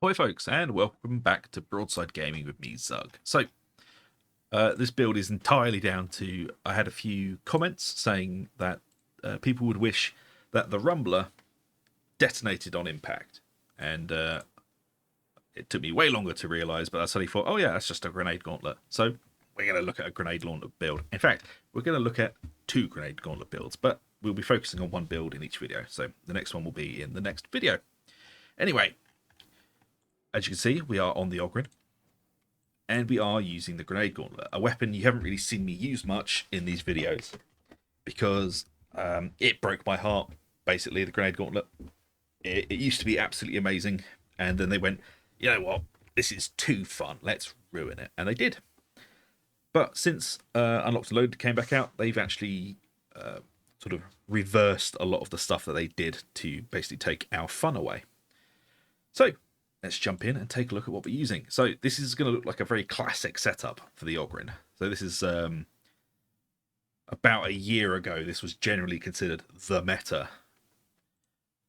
Hi folks, and welcome back to Broadside Gaming with me, Zug. So, this build is entirely down to, I had a few comments saying that people would wish that the Rumbler detonated on impact. And it took me way longer to realise, but I suddenly thought, oh yeah, that's just a grenade gauntlet. So, we're going to look at a grenade gauntlet build. In fact, we're going to look at 2 grenade gauntlet builds, but we'll be focusing on one build in each video. So, the next one will be in the next video. Anyway, as you can see, we are on the Ogryn, and we are using the Grenade Gauntlet, a weapon you haven't really seen me use much in these videos, because it broke my heart, basically, the Grenade Gauntlet. It used to be absolutely amazing, and then they went, you know what, this is too fun, let's ruin it, and they did. But since Unlocked and Loaded came back out, they've actually sort of reversed a lot of the stuff that they did to basically take our fun away. So, let's jump in and take a look at what we're using. So this is going to look like a very classic setup for the Ogryn. So this is about a year ago. This was generally considered the meta.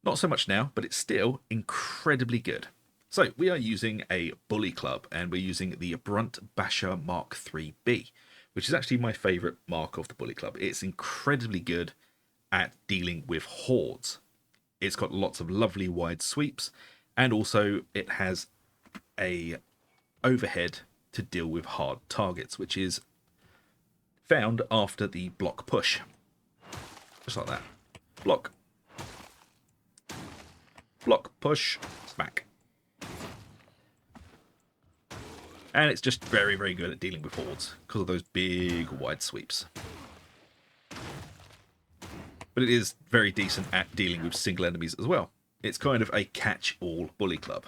Not so much now, but it's still incredibly good. So we are using a bully club, and we're using the Brunt Basher Mark 3B, which is actually my favourite mark of the bully club. It's incredibly good at dealing with hordes. It's got lots of lovely wide sweeps, and also it has a overhead to deal with hard targets, which is found after the block push. Just like that. Block. Block, push, smack. And it's just very, very good at dealing with hordes because of those big wide sweeps. But it is very decent at dealing with single enemies as well. It's kind of a catch-all bully club.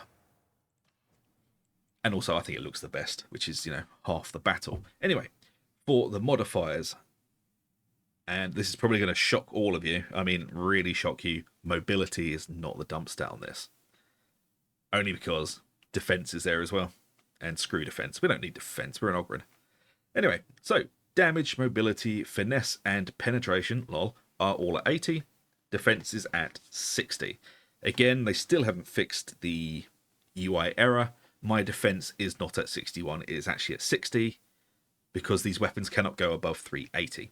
And also, I think it looks the best, which is, you know, half the battle. Anyway, for the modifiers, and this is probably going to shock all of you, I mean, really shock you, mobility is not the dump stat on this. Only because defense is there as well. And screw defense. We don't need defense, we're an Ogryn. Anyway, so, damage, mobility, finesse, and penetration, lol, are all at 80. Defense is at 60. Again, they still haven't fixed the UI error. My defense is not at 61, it is actually at 60, because these weapons cannot go above 380.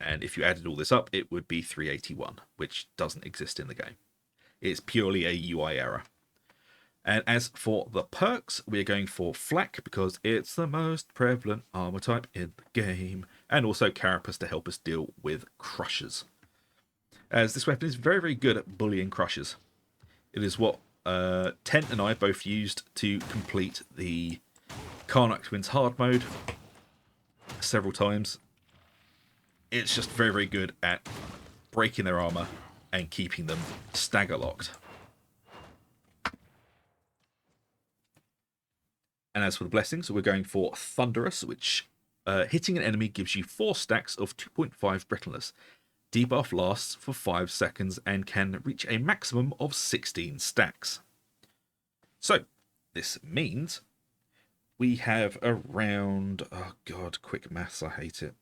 And if you added all this up, it would be 381, which doesn't exist in the game. It's purely a UI error. And as for the perks, we're going for Flak, because it's the most prevalent armor type in the game, and also Carapace to help us deal with crushers, as this weapon is very, very good at bullying crushers. It is what Tent and I both used to complete the Karnak Twins hard mode several times. It's just very, very good at breaking their armor and keeping them stagger locked. And as for the blessings, we're going for Thunderous, which hitting an enemy gives you 4 stacks of 2.5 brittleness. Debuff lasts for 5 seconds and can reach a maximum of 16 stacks. So, this means we have around, oh god, quick maths, I hate it.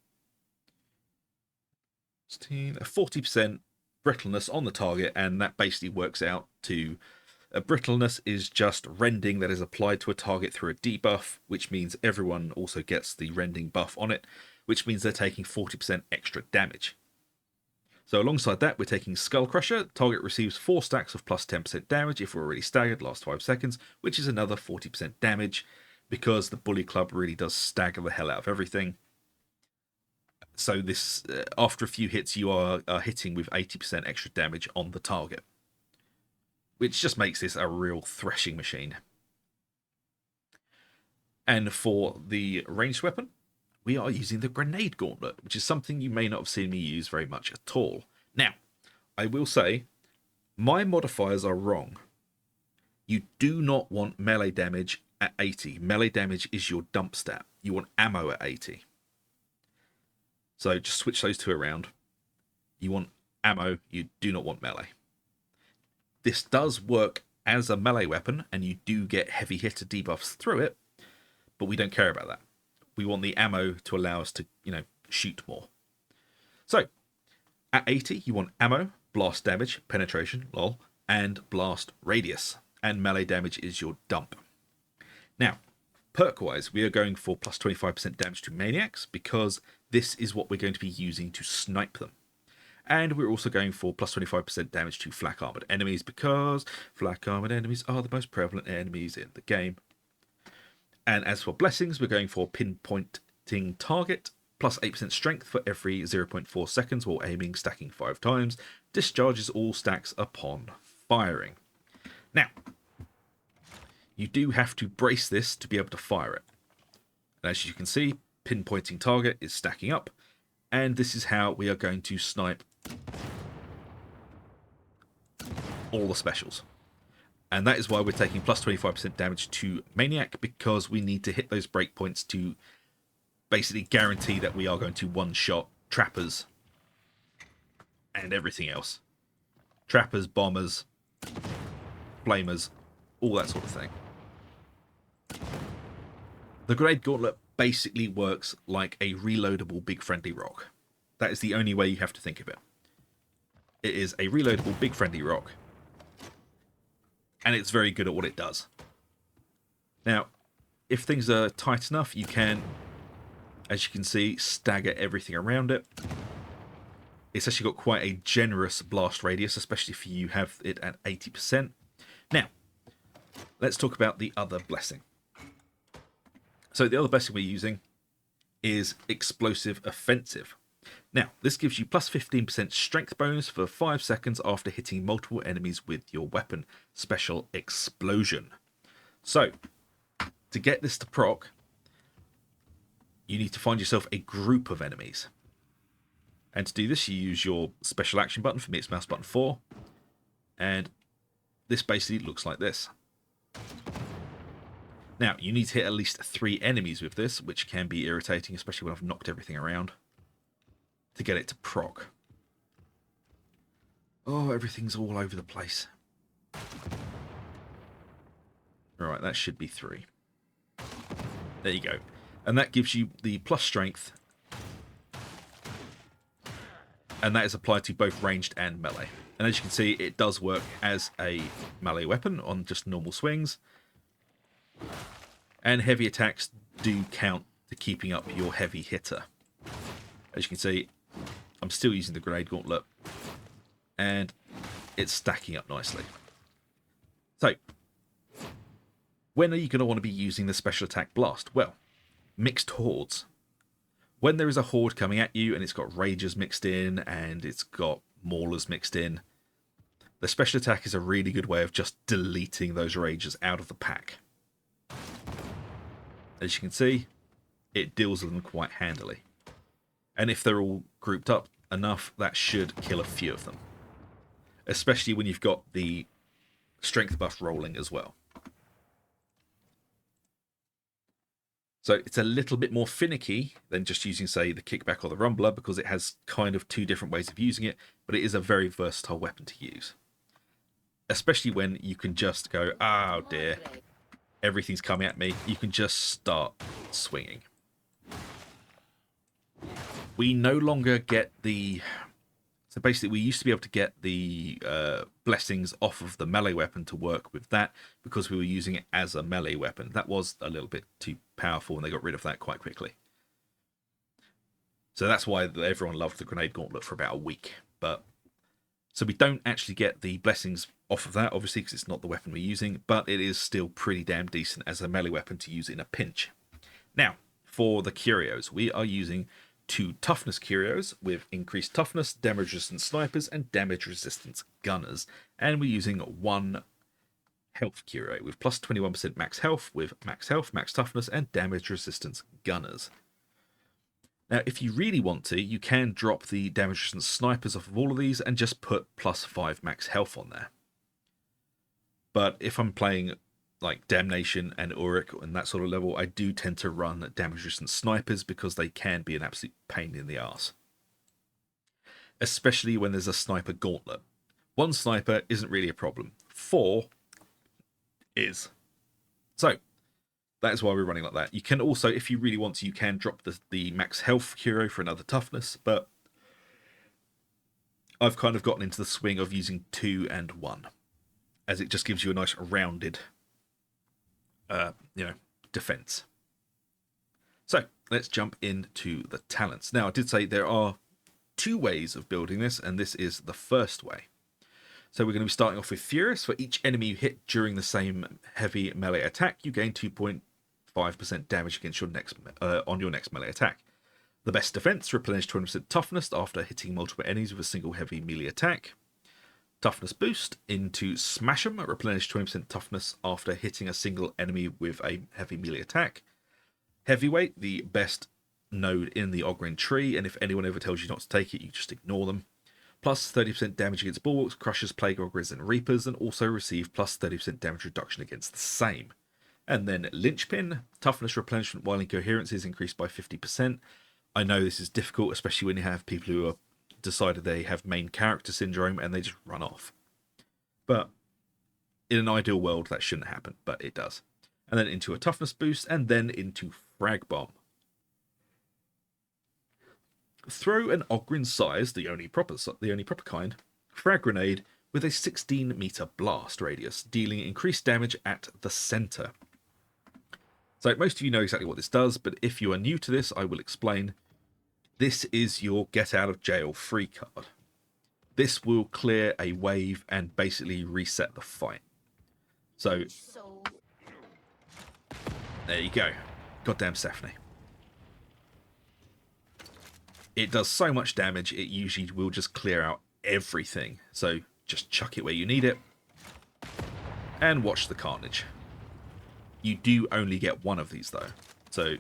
40% brittleness on the target, and that basically works out to, brittleness is just rending that is applied to a target through a debuff, which means everyone also gets the rending buff on it, which means they're taking 40% extra damage. So alongside that, we're taking Skull Crusher. Target receives 4 stacks of plus 10% damage if we're already staggered, last 5 seconds, which is another 40% damage, because the Bully Club really does stagger the hell out of everything. So this, after a few hits, you are hitting with 80% extra damage on the target, which just makes this a real threshing machine. And for the ranged weapon, we are using the Grenade Gauntlet, which is something you may not have seen me use very much at all. Now, I will say, my modifiers are wrong. You do not want melee damage at 80. Melee damage is your dump stat. You want ammo at 80. So just switch those two around. You want ammo, you do not want melee. This does work as a melee weapon, and you do get heavy hitter debuffs through it, but we don't care about that. We want the ammo to allow us to, you know, shoot more. So, at 80, you want ammo, blast damage, penetration, lol, and blast radius. and melee damage is your dump. Now, perk-wise, we are going for plus 25% damage to maniacs because this is what we're going to be using to snipe them. And we're also going for plus 25% damage to flak armored enemies because flak armored enemies are the most prevalent enemies in the game. And as for blessings, we're going for pinpointing target, plus 8% strength for every 0.4 seconds while aiming, stacking 5 times, discharges all stacks upon firing. Now, you do have to brace this to be able to fire it. And as you can see, pinpointing target is stacking up, and this is how we are going to snipe all the specials. And that is why we're taking plus 25% damage to Maniac, because we need to hit those breakpoints to basically guarantee that we are going to one-shot trappers and everything else. Trappers, bombers, flamers, all that sort of thing. The Grenade Gauntlet basically works like a reloadable Big Friendly Rock. That is the only way you have to think of it. It is a reloadable Big Friendly Rock, and it's very good at what it does. Now, if things are tight enough, you can, as you can see, stagger everything around it. It's actually got quite a generous blast radius, especially if you have it at 80%. Now, let's talk about the other blessing. So the other blessing we're using is Explosive Offensive. Now, this gives you plus 15% strength bonus for 5 seconds after hitting multiple enemies with your weapon. Special Explosion. So, to get this to proc, you need to find yourself a group of enemies. And to do this, you use your special action button. For me, it's mouse button 4. And this basically looks like this. Now, you need to hit at least 3 enemies with this, which can be irritating, especially when I've knocked everything around, to get it to proc. Oh, everything's all over the place. Alright, that should be 3. There you go. And that gives you the plus strength. And that is applied to both ranged and melee. And as you can see, it does work as a melee weapon on just normal swings. And heavy attacks do count to keeping up your heavy hitter. As you can see, I'm still using the Grenade Gauntlet, and it's stacking up nicely. So, when are you going to want to be using the Special Attack Blast? Well, mixed hordes. When there is a horde coming at you and it's got Ragers mixed in and it's got Maulers mixed in, the Special Attack is a really good way of just deleting those Ragers out of the pack. As you can see, it deals with them quite handily. And if they're all grouped up enough, that should kill a few of them. Especially when you've got the strength buff rolling as well. So it's a little bit more finicky than just using, say, the kickback or the rumbler, because it has kind of 2 different ways of using it, but it is a very versatile weapon to use. Especially when you can just go, oh dear, everything's coming at me. You can just start swinging. We no longer get the... So basically, we used to be able to get the blessings off of the melee weapon to work with that, because we were using it as a melee weapon. That was a little bit too powerful, and they got rid of that quite quickly. So that's why everyone loved the Grenade Gauntlet for about a week. But so we don't actually get the blessings off of that, obviously, because it's not the weapon we're using, but it is still pretty damn decent as a melee weapon to use in a pinch. Now, for the Curios, we are using 2 toughness Curios with increased toughness, damage resistant snipers, and damage resistant gunners. And we're using 1 health Curio with plus 21% max health, with max health, max toughness, and damage resistance gunners. Now, if you really want to, you can drop the damage resistant snipers off of all of these and just put plus 5 max health on there. But if I'm playing like Damnation and Auric and that sort of level, I do tend to run damage resistant snipers because they can be an absolute pain in the arse. Especially when there's a sniper gauntlet. 1 sniper isn't really a problem. 4 is. So, that is why we're running like that. You can also, if you really want to, you can drop the max health hero for another toughness, but I've kind of gotten into the swing of using 2 and 1. as it just gives you a nice rounded, defense. So let's jump into the talents. Now, I did say there are 2 ways of building this, and this is the first way. So we're going to be starting off with Furious. For each enemy you hit during the same heavy melee attack, you gain 2.5% damage against your on your next melee attack. The best defense, replenish 20% toughness after hitting multiple enemies with a single heavy melee attack. Toughness boost into Smash 'em, replenish 20% toughness after hitting a single enemy with a heavy melee attack. Heavyweight, the best node in the Ogryn tree, and if anyone ever tells you not to take it, you just ignore them. Plus 30% damage against bulwarks, crushers, plague ogres, and reapers, and also receive plus 30% damage reduction against the same. And then Linchpin, toughness replenishment while incoherence is increased by 50%. I know this is difficult, especially when you have people who are decided they have main character syndrome and they just run off. But in an ideal world, that shouldn't happen, but it does. And then into a toughness boost, and then into Frag Bomb. Throw an Ogryn size, the only proper kind, frag grenade with a 16-meter blast radius, dealing increased damage at the center. So most of you know exactly what this does, but if you are new to this, I will explain. This is your get out of jail free card. This will clear a wave and basically reset the fight. So there you go. Goddamn Stephanie. It does so much damage, it usually will just clear out everything. So just chuck it where you need it. And watch the carnage. You do only get one of these though. So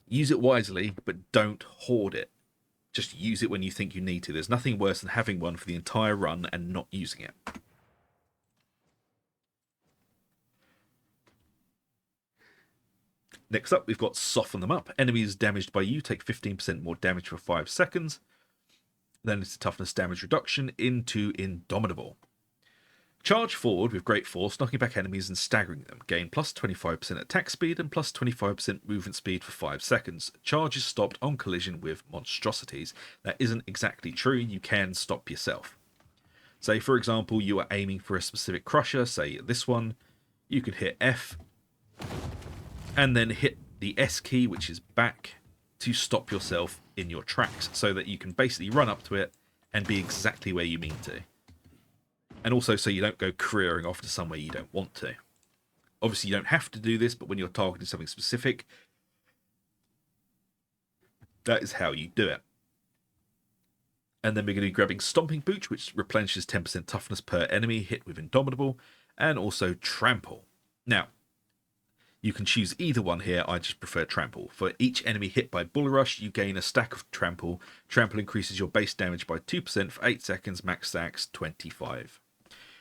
use it wisely, but don't hoard it. Just use it when you think you need to. There's nothing worse than having one for the entire run and not using it. Next up, we've got Soften Them Up. Enemies damaged by you take 15% more damage for 5 seconds. Then it's a toughness damage reduction into Indomitable. Charge forward with great force, knocking back enemies and staggering them. Gain plus 25% attack speed and plus 25% movement speed for 5 seconds. Charge is stopped on collision with monstrosities. That isn't exactly true. You can stop yourself. Say, for example, you are aiming for a specific crusher, say this one. You could hit F and then hit the S key, which is back, to stop yourself in your tracks so that you can basically run up to it and be exactly where you mean to. And also so you don't go careering off to somewhere you don't want to. Obviously you don't have to do this, but when you're targeting something specific, that is how you do it. And then we're going to be grabbing Stomping Boot, which replenishes 10% toughness per enemy hit with Indomitable, and also Trample. Now, you can choose either one here. I just prefer Trample. For each enemy hit by Bull Rush, you gain a stack of Trample. Trample increases your base damage by 2% for 8 seconds, max stacks 25.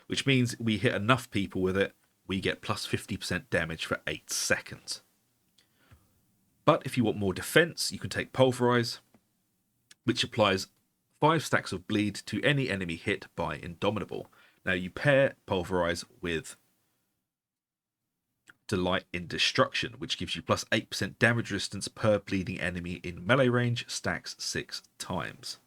Which means we hit enough people with it, we get plus 50% damage for 8 seconds. But if you want more defense, you can take Pulverize, which applies 5 stacks of bleed to any enemy hit by Indomitable. Now you pair Pulverize with Delight in Destruction, which gives you plus 8% damage resistance per bleeding enemy in melee range, stacks 6 times.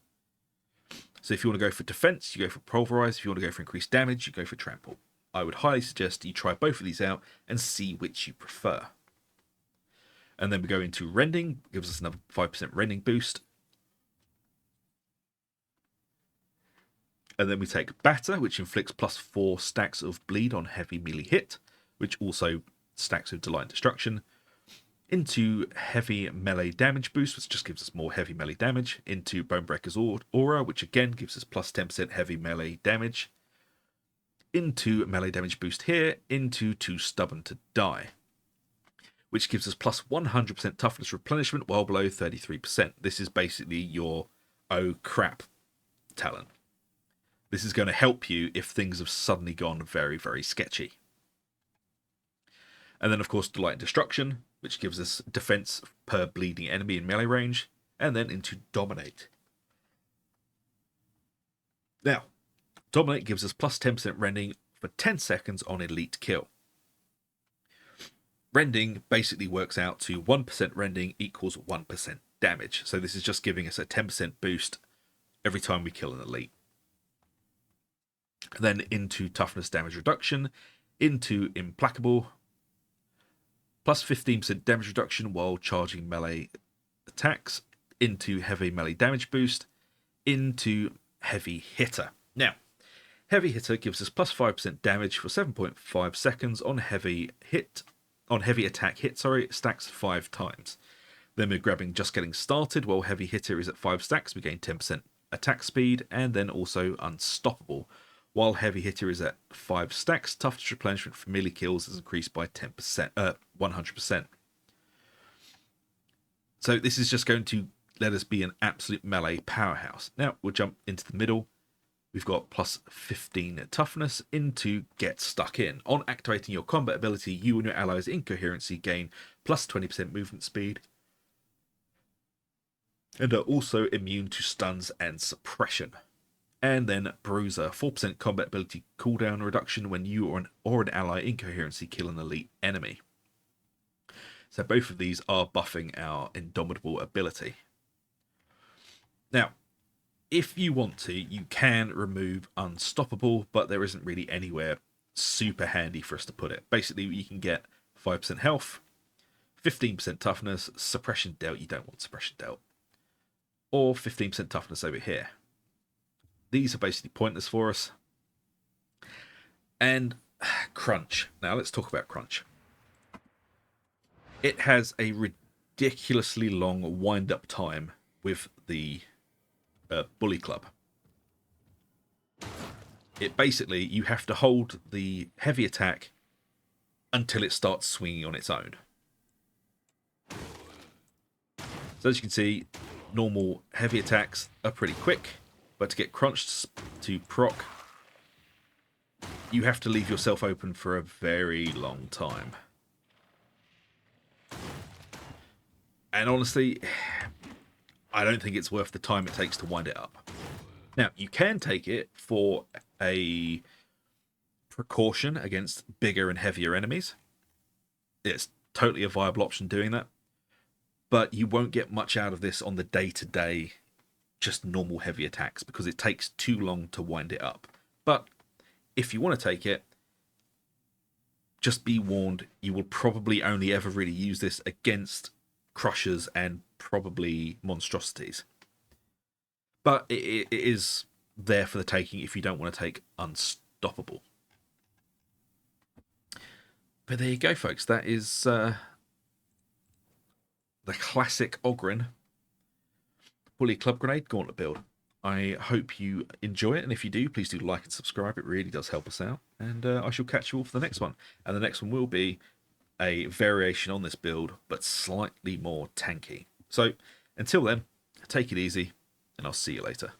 So if you want to go for defense, you go for Pulverize. If you want to go for increased damage, you go for Trample. I would highly suggest you try both of these out and see which you prefer. And then we go into Rending, gives us another 5% Rending boost. And then we take Batter, which inflicts plus 4 stacks of bleed on heavy melee hit, which also stacks with Delight and Destruction. Into Heavy Melee Damage Boost, which just gives us more heavy melee damage. Into Bonebreaker's Aura, which again gives us plus 10% heavy melee damage. Into Melee Damage Boost here. Into Too Stubborn to Die, which gives us plus 100% toughness replenishment while below 33%. This is basically your oh crap talent. This is going to help you if things have suddenly gone very, very sketchy. And then, of course, Delight and Destruction, which gives us defense per bleeding enemy in melee range. And then into Dominate. Now, Dominate gives us plus 10% rending for 10 seconds on elite kill. Rending basically works out to 1% rending equals 1% damage. So this is just giving us a 10% boost every time we kill an elite. then into toughness damage reduction, into implacable, plus 15% damage reduction while charging melee attacks, into heavy melee damage boost, into heavy hitter. Now, heavy hitter gives us plus 5% damage for 7.5 seconds on heavy attack hit, stacks 5 times. Then we're grabbing just getting started. While heavy hitter is at 5 stacks, we gain 10% attack speed, and then also unstoppable. While heavy hitter is at 5 stacks, toughness replenishment for melee kills is increased by 100%. So this is just going to let us be an absolute melee powerhouse. Now we'll jump into the middle. We've got plus 15 toughness into get stuck in. On activating your combat ability, you and your allies' incoherency gain plus 20% movement speed, and are also immune to stuns and suppression. And then Bruiser, 4% combat ability cooldown reduction when you or an ally incoherency kill an elite enemy. So both of these are buffing our Indomitable ability. Now, if you want to, you can remove Unstoppable, but there isn't really anywhere super handy for us to put it. Basically, you can get 5% health, 15% toughness, suppression dealt, you don't want suppression dealt, or 15% toughness over here. These are basically pointless for us. And crunch. Now let's talk about crunch. It has a ridiculously long wind-up time with the Bully Club. It basically, you have to hold the heavy attack until it starts swinging on its own. So as you can see, normal heavy attacks are pretty quick, but to get crunched to proc, you have to leave yourself open for a very long time. And honestly, I don't think it's worth the time it takes to wind it up. Now, you can take it for a precaution against bigger and heavier enemies. It's totally a viable option doing that. But you won't get much out of this on the day-to-day, just normal heavy attacks, because it takes too long to wind it up. But if you want to take it, just be warned, you will probably only ever really use this against crushers and probably monstrosities. But it is there for the taking if you don't want to take Unstoppable. But there you go, folks. That is the classic Ogryn Bully Club Grenade Gauntlet build. I hope you enjoy it, and if you do, please do like and subscribe. It really does help us out. And I shall catch you all for the next one. And the next one will be a variation on this build, but slightly more tanky. So until then, take it easy, and I'll see you later.